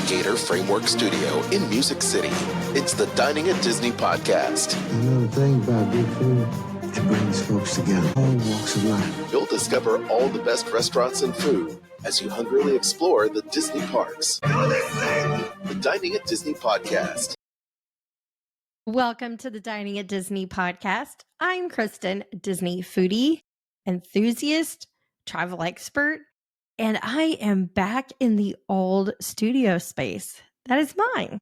Gator Framework Studio in Music City. It's the Dining at Disney podcast. Another thing about good food, it brings folks together, all walks of life. You'll discover all the best restaurants and food as you hungrily explore the Disney parks. The Dining at Disney podcast. Welcome to the Dining at Disney podcast. I'm Kristen, Disney foodie, enthusiast, travel expert, and I am back in the old studio space. That is mine.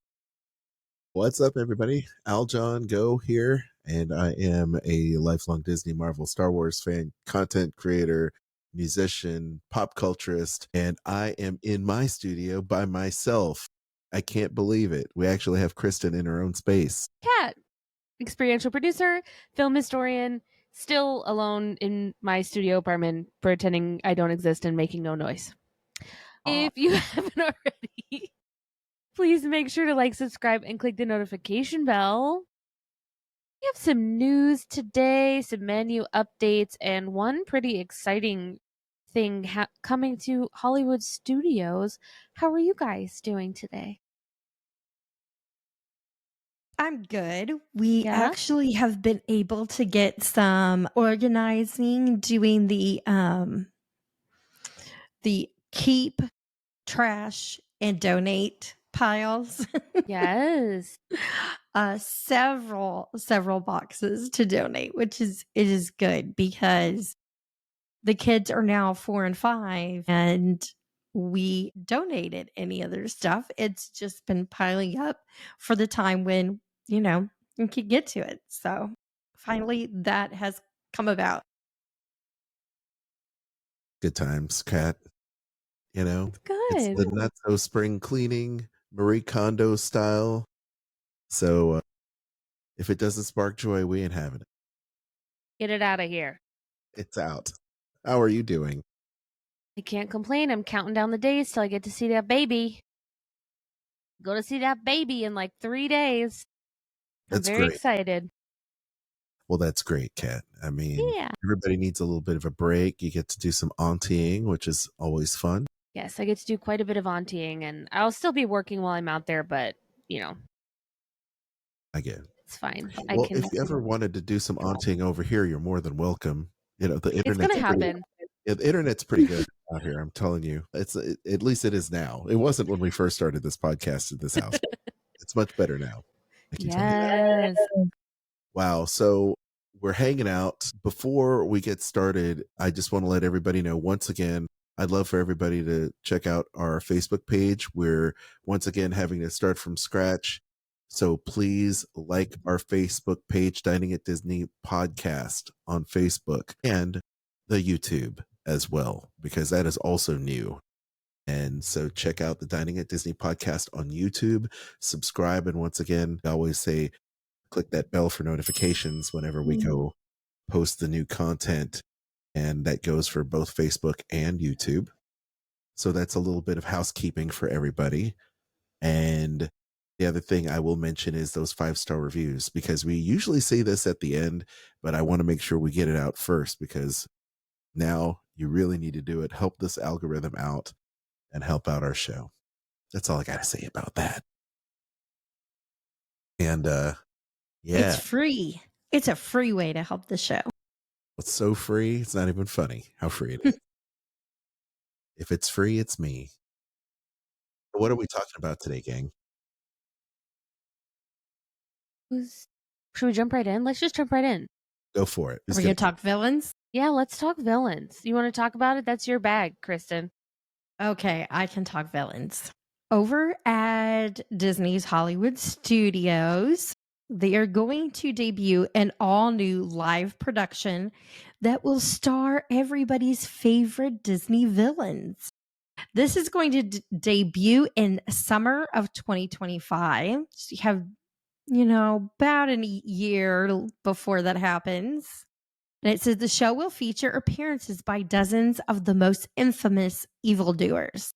What's up, everybody? Aljon Go here, and I am a lifelong Disney, Marvel, Star Wars fan, content creator, musician, pop culturist, and I am in my studio by myself. I can't believe it. We actually have Kristen in her own space. Kat, experiential producer, film historian, still alone in my studio apartment, pretending I don't exist and making no noise. If you haven't already, please make sure to like, subscribe, and click the notification bell. We have some news today, some menu updates, and one pretty exciting thing coming to Hollywood studios. How are you guys doing today? I'm good. We actually have been able to get some organizing, doing the keep, trash, and donate piles. Yes. Several boxes to donate, which is good because the kids are now 4 and 5 and we donated any other stuff. It's just been piling up for the time when, you can get to it. So finally that has come about. Good times, Kat. It's good. It's the not so spring cleaning, Marie Kondo style. So if it doesn't spark joy, we ain't having it. Get it out of here. It's out. How are you doing? I can't complain. I'm counting down the days till I get to see that baby. Go to see that baby in like 3 days. That's I'm very great. excited. Well, that's great, Kat. I mean, Yeah. Everybody needs a little bit of a break. You get to do some auntieing, which is always fun. Yes, I get to do quite a bit of auntying, and I'll still be working while I'm out there, but, I get it. it's fine. Well, if you ever wanted to do some auntieing over here, you're more than welcome. The It's internet's going to happen. The internet's pretty good out here. I'm telling you, at least it is now. It wasn't when we first started this podcast in this house. It's much better now. I can tell you that. Yes. Wow. So we're hanging out. Before we get started, I just want to let everybody know once again, I'd love for everybody to check out our Facebook page. We're once again having to start from scratch. So please like our Facebook page, Dining at Disney Podcast on Facebook, and the YouTube as well, because that is also new. And so check out the Dining at Disney Podcast on YouTube, subscribe. And once again, I always say, click that bell for notifications whenever we go post the new content. And that goes for both Facebook and YouTube. So that's a little bit of housekeeping for everybody. And the other thing I will mention is those 5-star reviews, because we usually say this at the end, but I want to make sure we get it out first, because now you really need to do it. Help this algorithm out and help out our show. That's all I got to say about that. And It's free. It's a free way to help the show. It's so free, it's not even funny how free it is. If it's free, it's me. What are we talking about today, gang? Should we jump right in? Let's just jump right in. Go for it. Are we going to talk villains? Yeah, let's talk villains. You want to talk about it? That's your bag, Kristen. Okay, I can talk villains. Over at Disney's Hollywood Studios, they are going to debut an all-new live production that will star everybody's favorite Disney villains. This is going to debut in summer of 2025. So you have, about a year before that happens. And it says the show will feature appearances by dozens of the most infamous evildoers.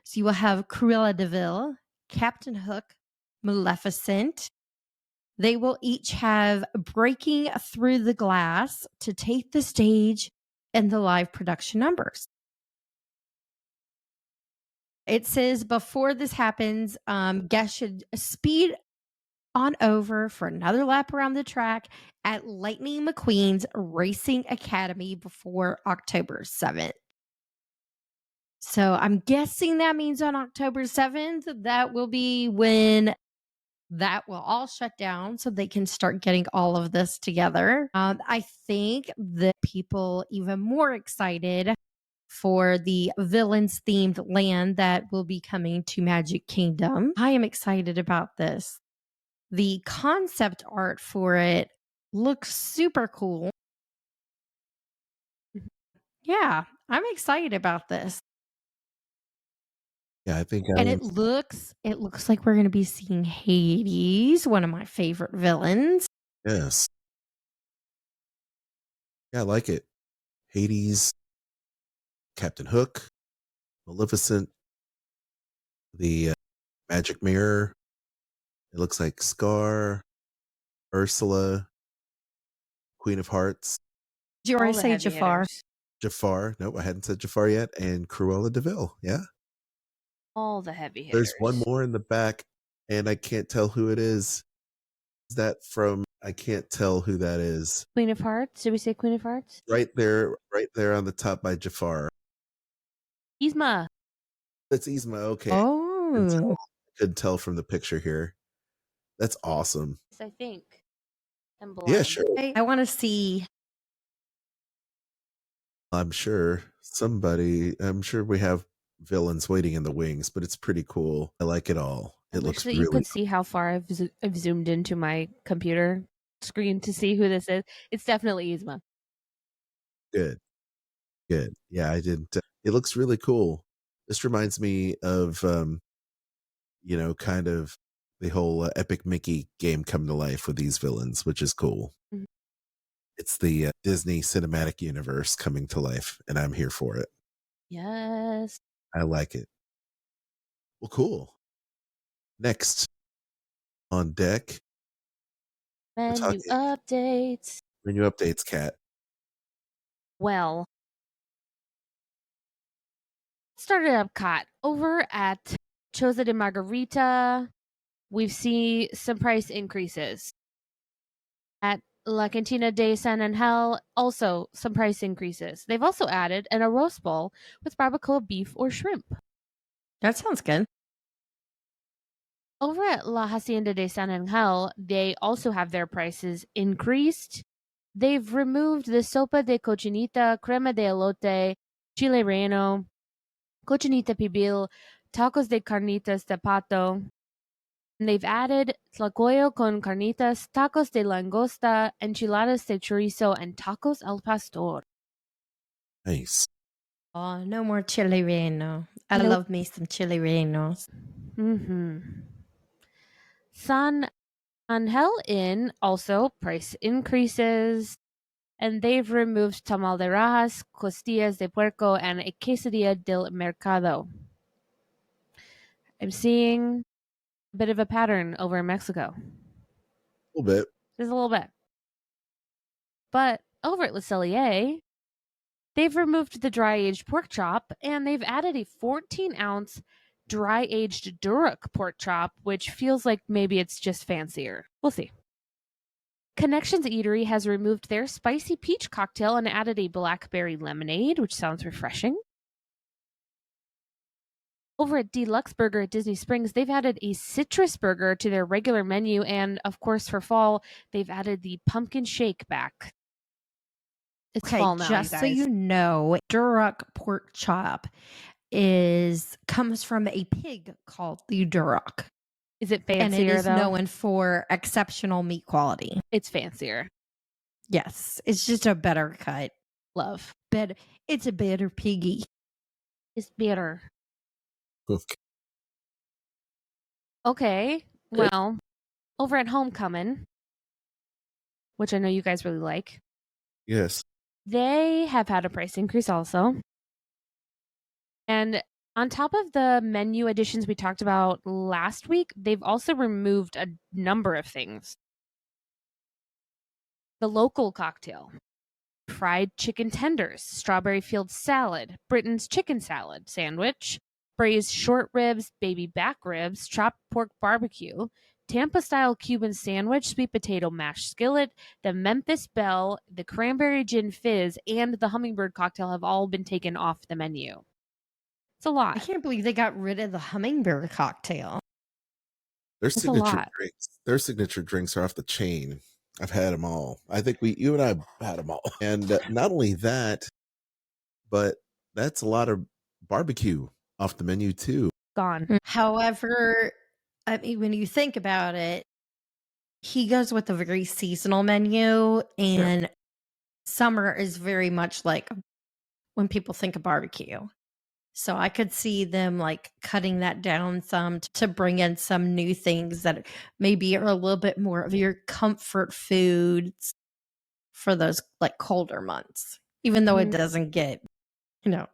So you will have Cruella de Vil, Captain Hook, Maleficent. They will each have breaking through the glass to take the stage in the live production numbers. It says before this happens, guests should speed on over for another lap around the track at Lightning McQueen's Racing Academy before October 7th. So I'm guessing that means on October 7th, that will be when that will all shut down so they can start getting all of this together. I think that people even more excited for the villains themed land that will be coming to Magic Kingdom. I am excited about this. The concept art for it looks super cool. Yeah, I'm excited about this. Yeah, I think And it looks like we're going to be seeing Hades, one of my favorite villains. yes. Yeah, I like it. Hades, Captain Hook, Maleficent, the Magic Mirror. It looks like Scar, Ursula, Queen of Hearts, Did you All already the say heavy Jafar? hitters. Jafar. Nope, I hadn't said Jafar yet. And Cruella DeVille. Yeah. All the heavy There's hitters. one more in the back, and I can't tell who it is. Is that from? I can't tell who that is. Queen of Hearts. Did we say Queen of Hearts? Right there on the top by Jafar. Yzma. That's Yzma. Okay. Oh, Couldn't tell from the picture here. That's awesome. I think. I'm blind. Yeah, sure. I want to see. I'm sure we have villains waiting in the wings, but it's pretty cool. I like it all. I It wish looks that you really could see how far I've zoomed into my computer screen to see who this is. It's definitely Yzma. good. Good. Yeah, I didn't. It looks really cool. This reminds me of, kind of the whole Epic Mickey game come to life with these villains, which is cool. Mhm. It's the Disney cinematic universe coming to life, and I'm here for it. Yes. I like it. Well, cool. Next on deck, we're Menu talking updates. menu updates, Kat. Well, started Epcot over at Choza de Margarita. We've seen some price increases. At La Cantina de San Angel, also some price increases. They've also added an arroz bowl with barbacoa beef or shrimp. That sounds good. Over at La Hacienda de San Angel, they also have their prices increased. They've removed the sopa de cochinita, crema de elote, chile relleno, cochinita pibil, tacos de carnitas de pato. And they've added tlacoyo con carnitas, tacos de langosta, enchiladas de chorizo, and tacos al pastor. Nice. Oh, no more chile relleno. I Nope. love me some chile rellenos. San Angel Inn also price increases, and they've removed tamal de rajas, costillas de puerco, and a quesadilla del mercado. I'm seeing a bit of a pattern over in Mexico. A little bit. Just a little bit. But over at Le Cellier, they've removed the dry-aged pork chop, and they've added a 14-ounce dry-aged Duroc pork chop, which feels like maybe it's just fancier. We'll see. Connections Eatery has removed their spicy peach cocktail and added a blackberry lemonade, which sounds refreshing. Over at Deluxe Burger at Disney Springs, they've added a citrus burger to their regular menu, and of course, for fall, they've added the pumpkin shake back. It's Okay, fall now, just you so guys. you know, Duroc pork chop comes from a pig called the Duroc. Is it And it fancier, is though? known for exceptional meat quality. It's fancier. Yes, it's just a better cut. Love. It's a better piggy. It's better. Okay. Okay, well, over at Homecoming, which I know you guys really like, Yes. they have had a price increase also. And on top of the menu additions we talked about last week, they've also removed a number of things. The local cocktail, fried chicken tenders, strawberry field salad, Britain's chicken salad sandwich, braised short ribs, baby back ribs, chopped pork barbecue, Tampa-style Cuban sandwich, sweet potato mashed skillet, the Memphis Belle, the cranberry gin fizz, and the hummingbird cocktail have all been taken off the menu. It's a I lot. can't believe they got rid of the hummingbird cocktail. Their It's a signature lot. drinks. Their signature drinks are off the chain. I've had them all. I think you and I have had them all. And not only that, but that's a lot of barbecue off the menu too. Gone. However, I mean, when you think about it, he goes with a very seasonal menu, and summer is very much like when people think of barbecue. So I could see them like cutting that down some to bring in some new things that maybe are a little bit more of your comfort foods for those like colder months, even though it doesn't get,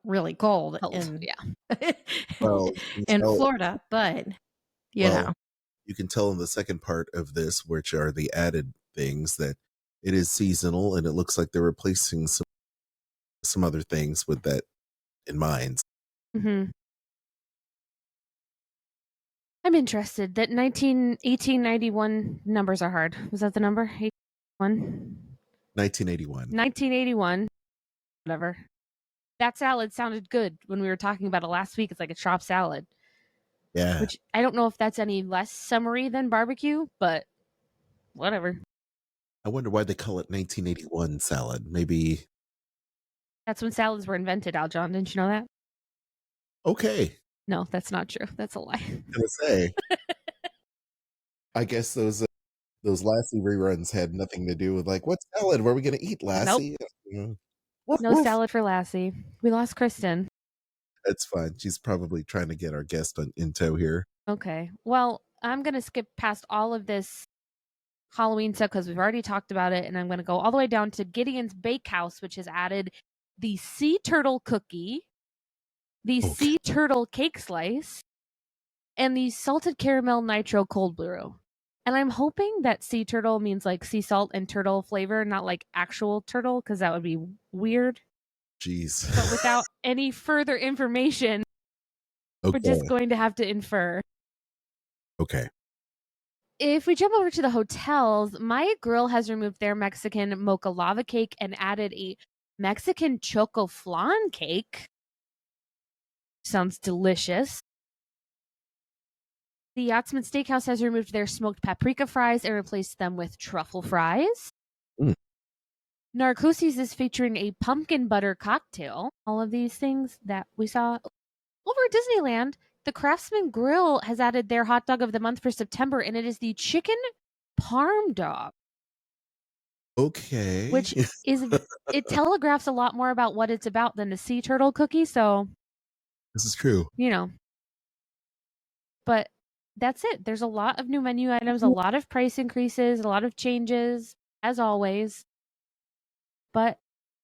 really cold Cold, yeah. Well, you can in tell, Florida, but well, you can tell in the second part of this, which are the added things, that it is seasonal, and it looks like they're replacing some other things with that in mind. Mm-hmm. I'm interested. That 1891 numbers are hard. Was that the number? 1981. 1981. Whatever. That salad sounded good when we were talking about it last week. It's like a chopped salad. Yeah. Which I don't know if that's any less summery than barbecue, but whatever. I wonder why they call it 1981 salad. Maybe. That's when salads were invented, Aljon. Didn't you know that? Okay. No, that's not true. That's a lie. I'm gonna say. I guess those Lassie reruns had nothing to do with like, what salad were we gonna eat, Lassie? Woof, No woof. salad for Lassie. We lost Kristen. That's fine. She's probably trying to get our guest in tow here. Okay. Well, I'm going to skip past all of this Halloween stuff because we've already talked about it. And I'm going to go all the way down to Gideon's Bakehouse, which has added the sea turtle cookie, the sea turtle cake slice, and the salted caramel nitro cold brew. And I'm hoping that sea turtle means like sea salt and turtle flavor, not like actual turtle, because that would be weird. Jeez. But without any further information, we're just going to have to infer. Okay. If we jump over to the hotels, My Grill has removed their Mexican mocha lava cake and added a Mexican choco flan cake. Sounds delicious. The Yachtsman Steakhouse has removed their smoked paprika fries and replaced them with truffle fries. Narcoossee's is featuring a pumpkin butter cocktail. All of these things that we saw over at Disneyland. The Craftsman Grill has added their hot dog of the month for September, and it is the chicken parm dog. Okay. Which it telegraphs a lot more about what it's about than the sea turtle cookie. So this is true. But that's it. There's a lot of new menu items, a lot of price increases, a lot of changes, as always. But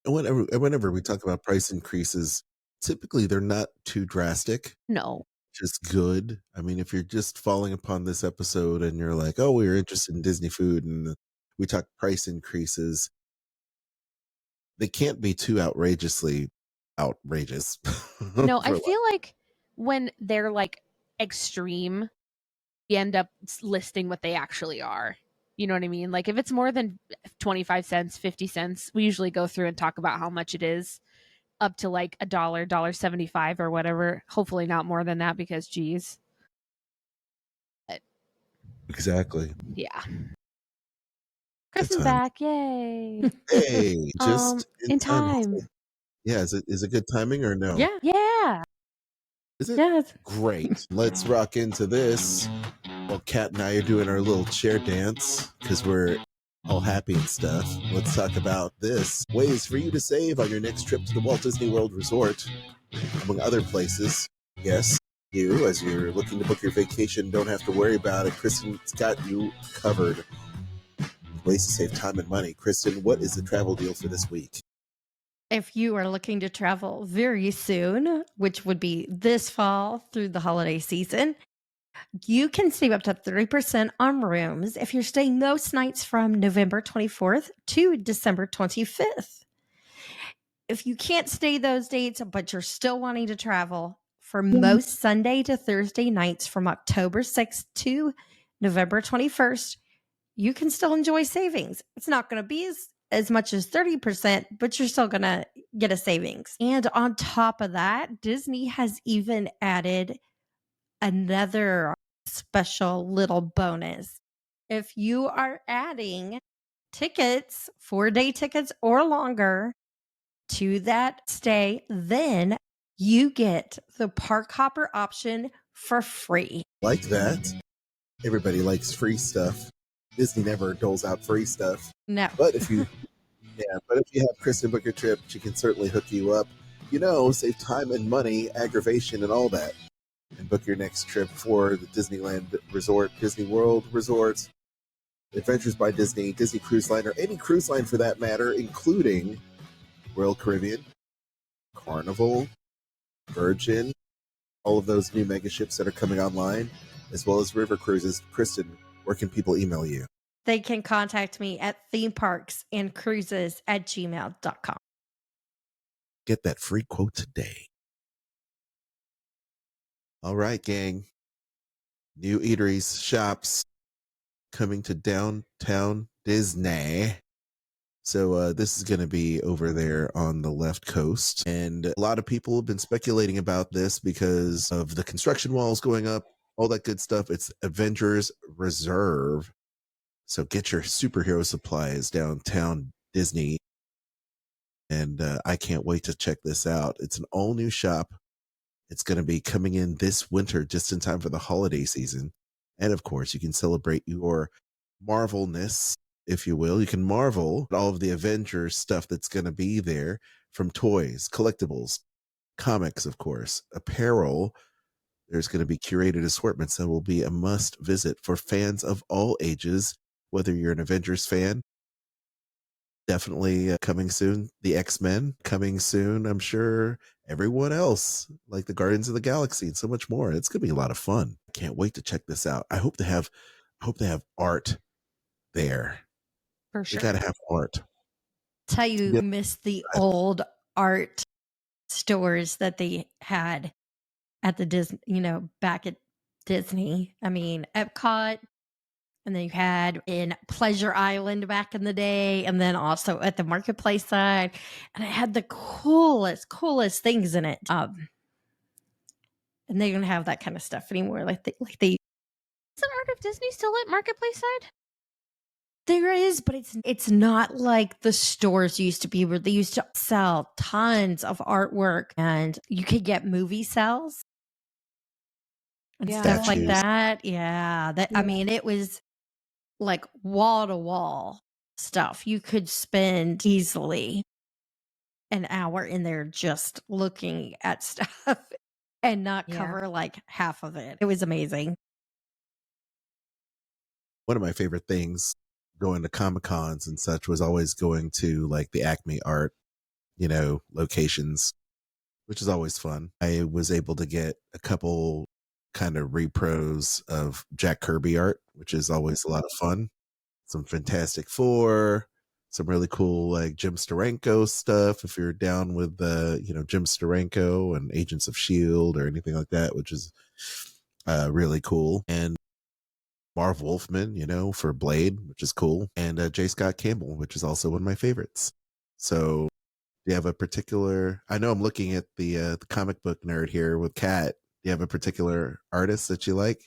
whenever we talk about price increases, typically they're not too drastic. No. Just good. I mean, if you're just falling upon this episode and you're like, oh, we're interested in Disney food and we talk price increases, they can't be too outrageously outrageous. No, I feel like when they're like extreme, we end up listing what they actually are. You know what I mean? Like if it's more than 25 cents, 50 cents, we usually go through and talk about how much it is, up to like $1, $1.75 or whatever. Hopefully not more than that because geez. But, exactly. Yeah. Kristen's back. Yay. Hey, just in time. Yeah, is it good timing or no? Yeah. Is it? Yeah. Great. Let's rock into this. Well, Kat and I are doing our little chair dance because we're all happy and stuff. Let's talk about this. Ways for you to save on your next trip to the Walt Disney World Resort, among other places. Yes, you, as you're looking to book your vacation, don't have to worry about it. Kristen's got you covered. Ways to save time and money. Kristen, what is the travel deal for this week? If you are looking to travel very soon, which would be this fall through the holiday season, you can save up to 30% on rooms if you're staying most nights from November 24th to December 25th. If you can't stay those dates, but you're still wanting to travel, for most Sunday to Thursday nights from October 6th to November 21st, you can still enjoy savings. It's not going to be as much as 30%, but you're still going to get a savings. And on top of that, Disney has even added another special little bonus. If you are adding tickets, 4-day tickets or longer to that stay, then you get the park hopper option for free. Like that. Everybody likes free stuff. Disney never doles out free stuff. No. But if you have Kristen book your trip, she can certainly hook you up. Save time and money, aggravation, and all that. And book your next trip for the Disneyland Resort, Disney World Resort, Adventures by Disney, Disney Cruise Line, or any cruise line for that matter, including Royal Caribbean, Carnival, Virgin, all of those new mega ships that are coming online, as well as river cruises. Kristen, where can people email you? They can contact me at themeparksandcruises@gmail.com. Get that free quote today. All right, gang. New eateries, shops coming to downtown Disney. So this is going to be over there on the left coast. And a lot of people have been speculating about this because of the construction walls going up, all that good stuff. It's Avengers Reserve. So get your superhero supplies downtown Disney. And I can't wait to check this out. It's an all new shop. It's going to be coming in this winter, just in time for the holiday season. And of course, you can celebrate your Marvelness, if you will. You can marvel at all of the Avengers stuff that's going to be there, from toys, collectibles, comics, of course, apparel. There's going to be curated assortments that will be a must visit for fans of all ages, whether you're an Avengers fan. Definitely coming soon. The X-Men coming soon. I'm sure everyone else, like the Guardians of the Galaxy and so much more. It's going to be a lot of fun. Can't wait to check this out. I hope they have art there. For You sure. got to have art. Tell you, Yep. miss the old art stores that they had at the Disney, back at Disney. I mean, Epcot, and then you had in Pleasure Island back in the day, and then also at the marketplace side, and it had the coolest things in it. And they don't have that kind of stuff anymore. Like they Isn't Art of Disney still at Marketplace side? There is, but it's not like the stores used to be, where they used to sell tons of artwork, and you could get movie sales and stuff like Statues. that. Yeah, I mean, it was like wall to wall stuff. You could spend easily an hour in there just looking at stuff and not Yeah. cover like half of it. It was amazing. One of my favorite things going to Comic Cons and such was always going to like the Acme art, locations, which is always fun. I was able to get a couple kind of repros of Jack Kirby art, which is always a lot of fun. Some Fantastic Four, some really cool like Jim Steranko stuff. If you're down with Jim Steranko and Agents of S.H.I.E.L.D. or anything like that, which is really cool. And Marv Wolfman, for Blade, which is cool. And J. Scott Campbell, which is also one of my favorites. So do you have a particular, I know I'm looking at the comic book nerd here with Kat. Do you have a particular artist that you like?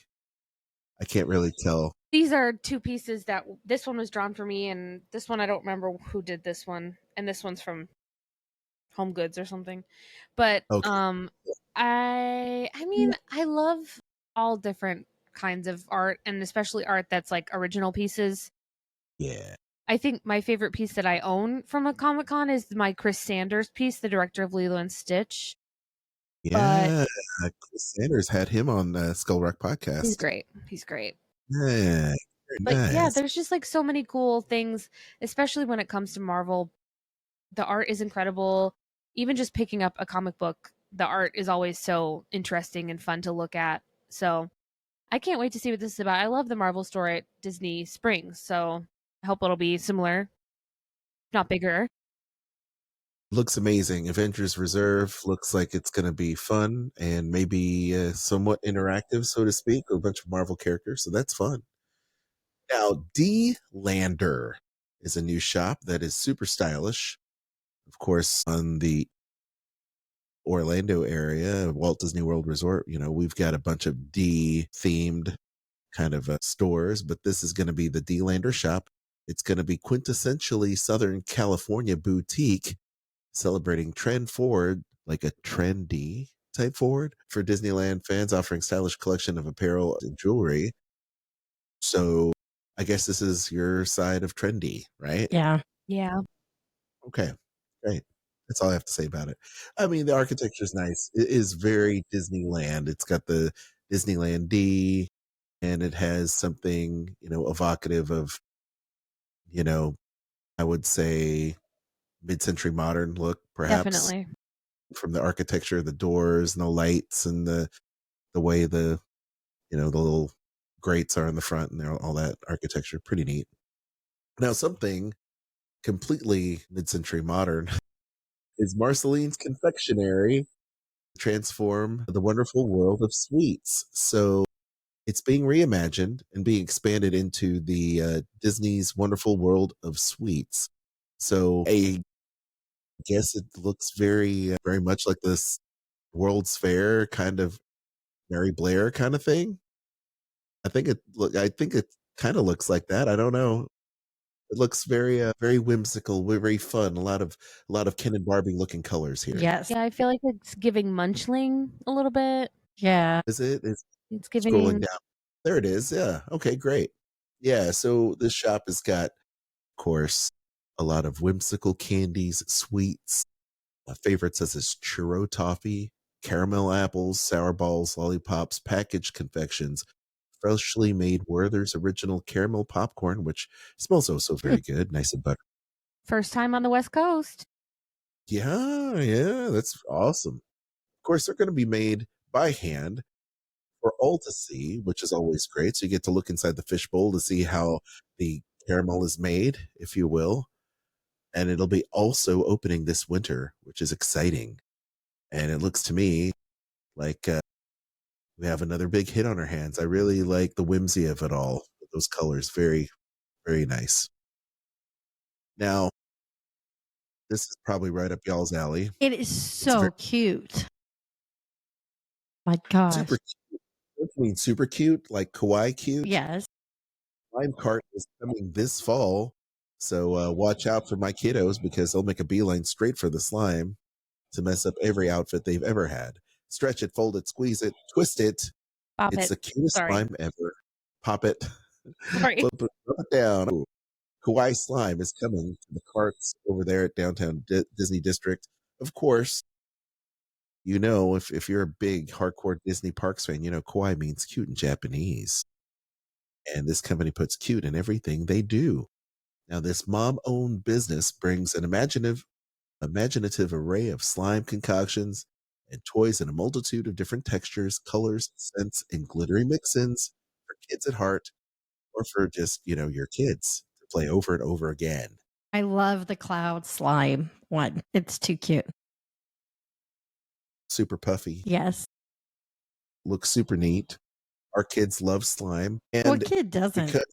I can't really tell. These are two pieces that this one was drawn for me, and this one I don't remember who did this one, and this one's from Home Goods or something. But Okay. I mean, I love all different kinds of art, and especially art that's like original pieces. Yeah. I think my favorite piece that I own from a Comic-Con is my Chris Sanders piece, the director of Lilo and Stitch. Yeah. Chris Sanders had him on the Skull Rock podcast. He's great. Yeah. Very But nice. yeah, there's just like so many cool things, especially when it comes to Marvel. The art is incredible. Even just picking up a comic book, the art is always so interesting and fun to look at. So I can't wait to see what this is about. I love the Marvel store at Disney Springs, so I hope it'll be similar, if not bigger. Looks amazing. Avengers Reserve looks like it's going to be fun and maybe somewhat interactive, so to speak, with a bunch of Marvel characters. So that's fun. Now, D Lander is a new shop that is super stylish. Of course, on the Orlando area, Walt Disney World Resort, we've got a bunch of D themed kind of stores, but this is going to be the D Lander shop. It's going to be quintessentially Southern California boutique, celebrating trend forward, like a trendy type forward for Disneyland fans, offering stylish collection of apparel and jewelry. So I guess this is your side of trendy, right? Yeah. Yeah. Okay, great. That's all I have to say about it. I mean, the architecture is nice. It is very Disneyland. It's got the Disneyland D, and it has something, evocative of, you know, I would say mid-century modern look, perhaps, Definitely. from the architecture, the doors, and the lights, and the way the little grates are in the front, and all that architecture. Pretty neat. Now, something completely mid-century modern is Marceline's Confectionery transform the wonderful world of sweets. So it's being reimagined and being expanded into the Disney's wonderful world of sweets. So I guess it looks very, very much like this World's Fair kind of Mary Blair kind of thing. I think it kind of looks like that. I don't know. It looks very, very whimsical, very fun. A lot of Ken and Barbie looking colors here. Yes. Yeah, I feel like it's giving Munchling a little bit. Yeah. Is it? Is It's scrolling giving down. There it is. Yeah. Okay, great. Yeah. So this shop has got, of course, a lot of whimsical candies, sweets. My favorite says is churro toffee, caramel apples, sour balls, lollipops, packaged confections, freshly made Werther's original caramel popcorn, which smells also very good, nice and buttery. first time on the West Coast. Yeah, yeah, that's awesome. Of course, they're going to be made by hand for all to see, which is always great. So you get to look inside the fishbowl to see how the caramel is made, if you will. And it'll be also opening this winter, which is exciting. And it looks to me like we have another big hit on our hands. I really like the whimsy of it all. Those colors, very, very nice. Now, this is probably right up y'all's alley. It is It's very so cute. My gosh. super cute. I mean, super cute, like kawaii cute. Yes. Slime cart is coming this fall. So watch out for my kiddos because they'll make a beeline straight for the slime to mess up every outfit they've ever had. Stretch it, fold it, squeeze it, twist it. Pop It's it. the cutest Sorry. slime ever. Pop it, Sorry. flip it down. Ooh. Kawaii slime is coming to the carts over there at downtown Disney District. Of course, if you're a big hardcore Disney Parks fan, kawaii means cute in Japanese. And this company puts cute in everything they do. Now, this mom-owned business brings an imaginative array of slime concoctions and toys in a multitude of different textures, colors, scents, and glittery mix-ins for kids at heart, or for just, your kids to play over and over again. I love the cloud slime one. It's too cute. Super puffy, Yes. looks super neat. Our kids love slime, What and kid doesn't? because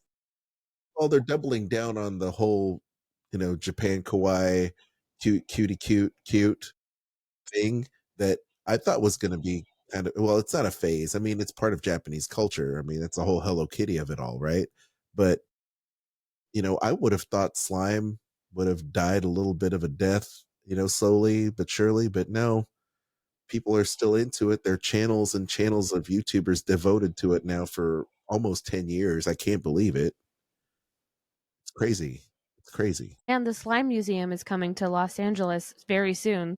they're doubling down on the whole, Japan kawaii, cute thing that I thought was going to be kind of, well, it's not a phase. I mean, it's part of Japanese culture. I mean, it's the whole Hello Kitty of it all, right? But, I would have thought slime would have died a little bit of a death, slowly but surely. But no, people are still into it. There are channels and channels of YouTubers devoted to it now for almost 10 years. I can't believe it. It's crazy. It's crazy. And the Slime Museum is coming to Los Angeles very soon.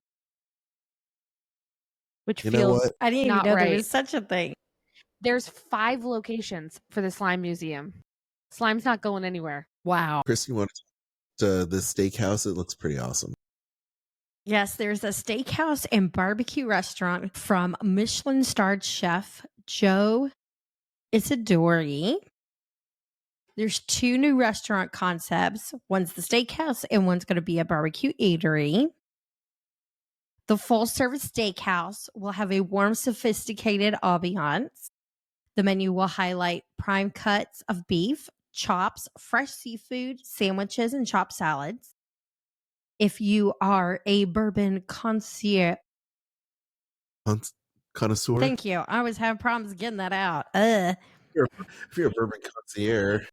Which You know feels what? I didn't even not know there right. was such a thing. There's 5 locations for the Slime Museum. Slime's not going anywhere. Wow. Chris, you want the steakhouse? It looks pretty awesome. Yes, there's a steakhouse and barbecue restaurant from Michelin starred chef Joe Isidori. There's 2 new restaurant concepts. One's the steakhouse and one's going to be a barbecue eatery. The full service steakhouse will have a warm, sophisticated ambiance. The menu will highlight prime cuts of beef, chops, fresh seafood, sandwiches, and chopped salads. If you are a bourbon concierge, Connoisseur. thank you. I always have problems getting that out. If you're a bourbon concierge,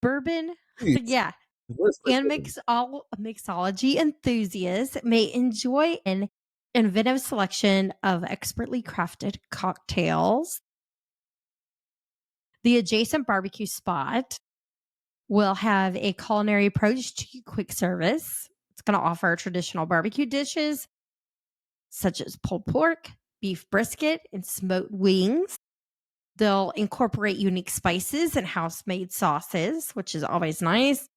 Bourbon, geez, yeah. where's my And bourbon? mixology enthusiasts may enjoy an inventive selection of expertly crafted cocktails. The adjacent barbecue spot will have a culinary approach to quick service. It's going to offer traditional barbecue dishes such as pulled pork, beef brisket, and smoked wings. They'll incorporate unique spices and house made sauces, which is always nice.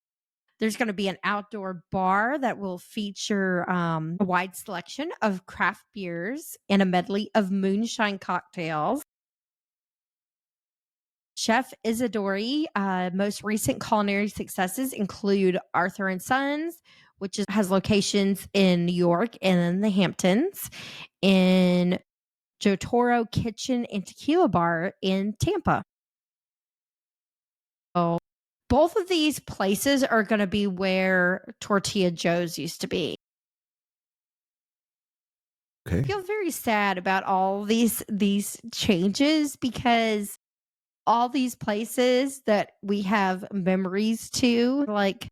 There's going to be an outdoor bar that will feature a wide selection of craft beers and a medley of moonshine cocktails. Chef Isadori, most recent culinary successes include Arthur and Sons, which has locations in New York and in the Hamptons, in Jotaro Kitchen and Tequila Bar in Tampa. So both of these places are going to be where Tortilla Joe's used to be. Okay. I feel very sad about all these changes because all these places that we have memories to, like,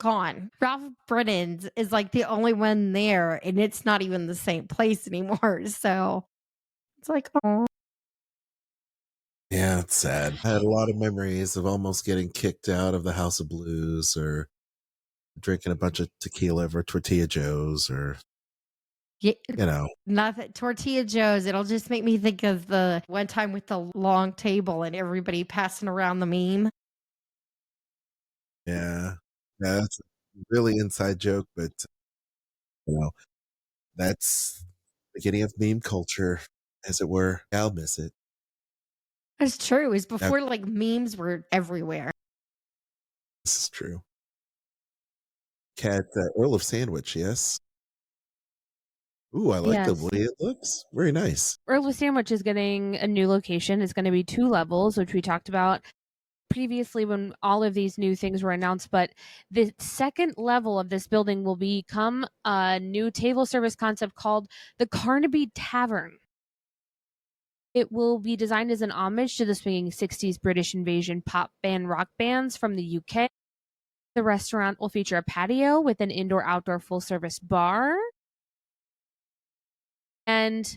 gone. Ralph Brennan's is like the only one there, and it's not even the same place anymore. So it's like, oh, Yeah, it's sad. I had a lot of memories of almost getting kicked out of the House of Blues or drinking a bunch of tequila over Tortilla Joe's or, yeah, you know, nothing. Tortilla Joe's. It'll just make me think of the one time with the long table and everybody passing around the meme. yeah. Yeah, that's a really inside joke, but, you know, that's the beginning of meme culture, as it were. I'll miss it. It's true. It's Now, before like memes were everywhere. this is true. Cat Earl of Sandwich, yes. Ooh, I like the Yes. way it looks. Very nice. Earl of Sandwich is getting a new location. It's going to be 2 levels, which we talked about previously when all of these new things were announced. But the second level of this building will become a new table service concept called the Carnaby Tavern. It will be designed as an homage to the swinging 60s British invasion pop band rock bands from the UK. The restaurant will feature a patio with an indoor-outdoor full-service bar. And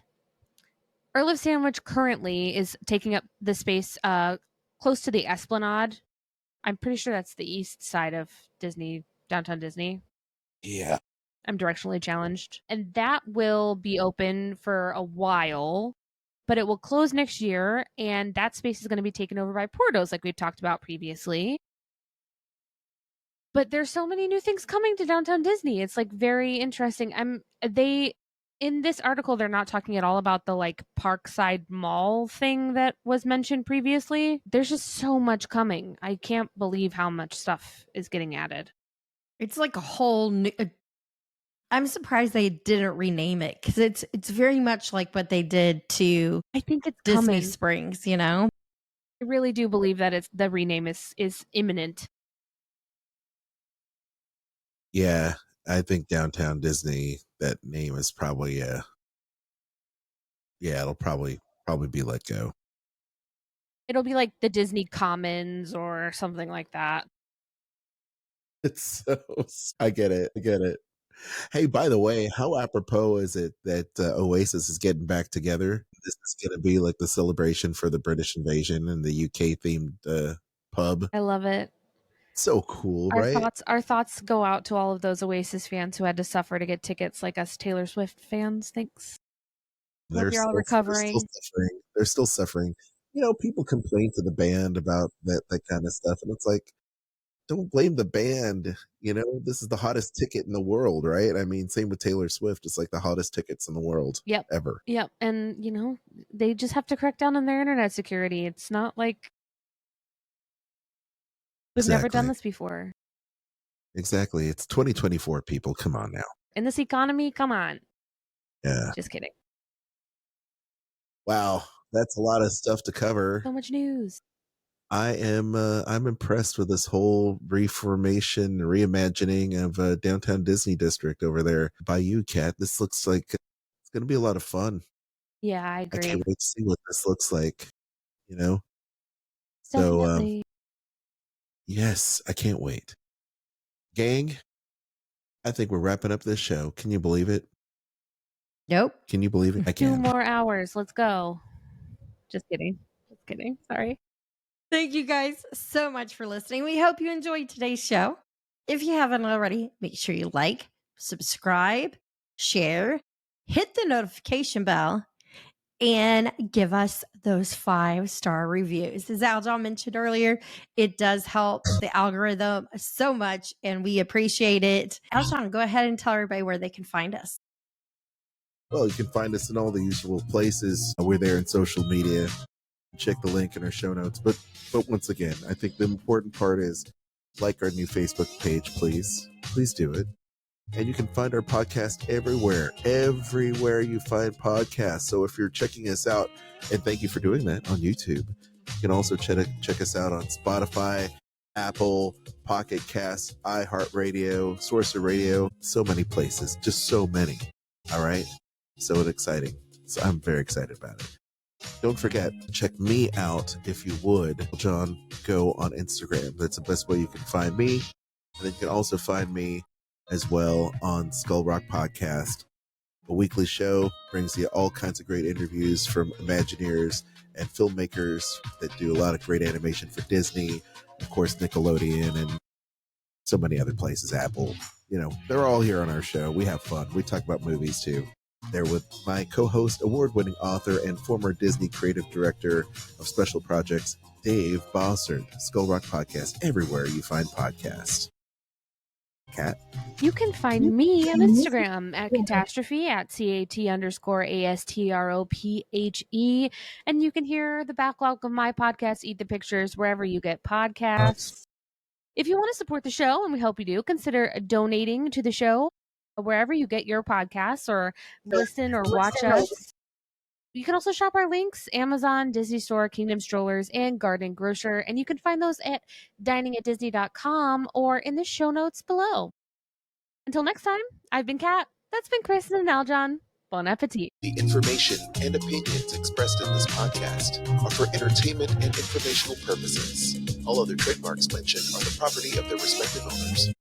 Earl of Sandwich currently is taking up the space close to the Esplanade. I'm pretty sure that's the east side of Disney, downtown Disney. Yeah. I'm directionally challenged. And that will be open for a while, but it will close next year. And that space is going to be taken over by Portos, like we've talked about previously. But there's so many new things coming to downtown Disney. It's like very interesting. In this article, they're not talking at all about the like Parkside Mall thing that was mentioned previously. There's just so much coming. I can't believe how much stuff is getting added. It's like a whole new. I'm surprised they didn't rename it because it's very much like what they did to I think it's Disney coming. Springs. You know, I really do believe that the rename is imminent. Yeah. I think downtown Disney, that name is probably yeah, it'll probably be let go. It'll be like the Disney Commons or something like that. It's so I get it. I get it. Hey, by the way, how apropos is it that Oasis is getting back together? This is going to be like the celebration for the British invasion and the UK themed pub. I love it. So cool, Our right? thoughts go out to all of those Oasis fans who had to suffer to get tickets, like us Taylor Swift fans. Thanks. Hope you're all They're still recovering. suffering. They're still suffering. You know, people complain to the band about that kind of stuff, and it's like, don't blame the band. You know, this is the hottest ticket in the world, right? I mean, same with Taylor Swift. It's like the hottest tickets in the world Yep. ever. Yep. And, they just have to crack down on their internet security. It's not like we've never done Exactly. this before. Exactly. It's 2024, people. Come on now. In this economy, come on. Yeah. Just kidding. Wow. That's a lot of stuff to cover. So much news. I'm impressed with this whole reformation, reimagining of downtown Disney district over there by you, Kat. This looks like it's going to be a lot of fun. Yeah, I I agree. can't wait to see what this looks like, you know? So, Definitely. yes, I can't wait. Gang, I think we're wrapping up this show. Can you believe it? Nope. Can you believe it? I 2 can. more hours. Let's go. Just kidding. Just kidding. Sorry. Thank you guys so much for listening. We hope you enjoyed today's show. If you haven't already, make sure you like, subscribe, share, hit the notification bell, and give us those 5-star reviews. As Aljon mentioned earlier, it does help the algorithm so much, and we appreciate it. Aljon, go ahead and tell everybody where they can find us. Well, you can find us in all the usual places. We're there in social media. Check the link in our show notes. But once again, I think the important part is like our new Facebook page, please. Please do it. And you can find our podcast everywhere you find podcasts. So if you're checking us out, and thank you for doing that on YouTube, you can also check us out on Spotify, Apple, Pocket Casts, iHeartRadio, Source of Radio, so many places, just so many. All right. So exciting. So I'm very excited about it. Don't forget, check me out if you would. John, go on Instagram. That's the best way you can find me. And then you can also find me as well on Skull Rock Podcast, a weekly show, brings you all kinds of great interviews from Imagineers and filmmakers that do a lot of great animation for Disney, of course, Nickelodeon, and so many other places, Apple. You know, they're all here on our show. We have fun. We talk about movies too. There with my co-host, award-winning author, and former Disney creative director of special projects, Dave Bossard. Skull Rock Podcast, everywhere you find podcasts. Kat? You can find me on Instagram at Catastrophe, at CAT_ASTROPHE. And you can hear the backlog of my podcast, Eat the Pictures, wherever you get podcasts. If you want to support the show, and we hope you do, consider donating to the show wherever you get your podcasts or listen or watch us. You can also shop our links: Amazon, Disney Store, Kingdom Strollers, and Garden Grocer. And you can find those at diningatdisney.com or in the show notes below. Until next time, I've been Kat. That's been Chris and Aljon. Bon appetit. The information and opinions expressed in this podcast are for entertainment and informational purposes. All other trademarks mentioned are the property of their respective owners.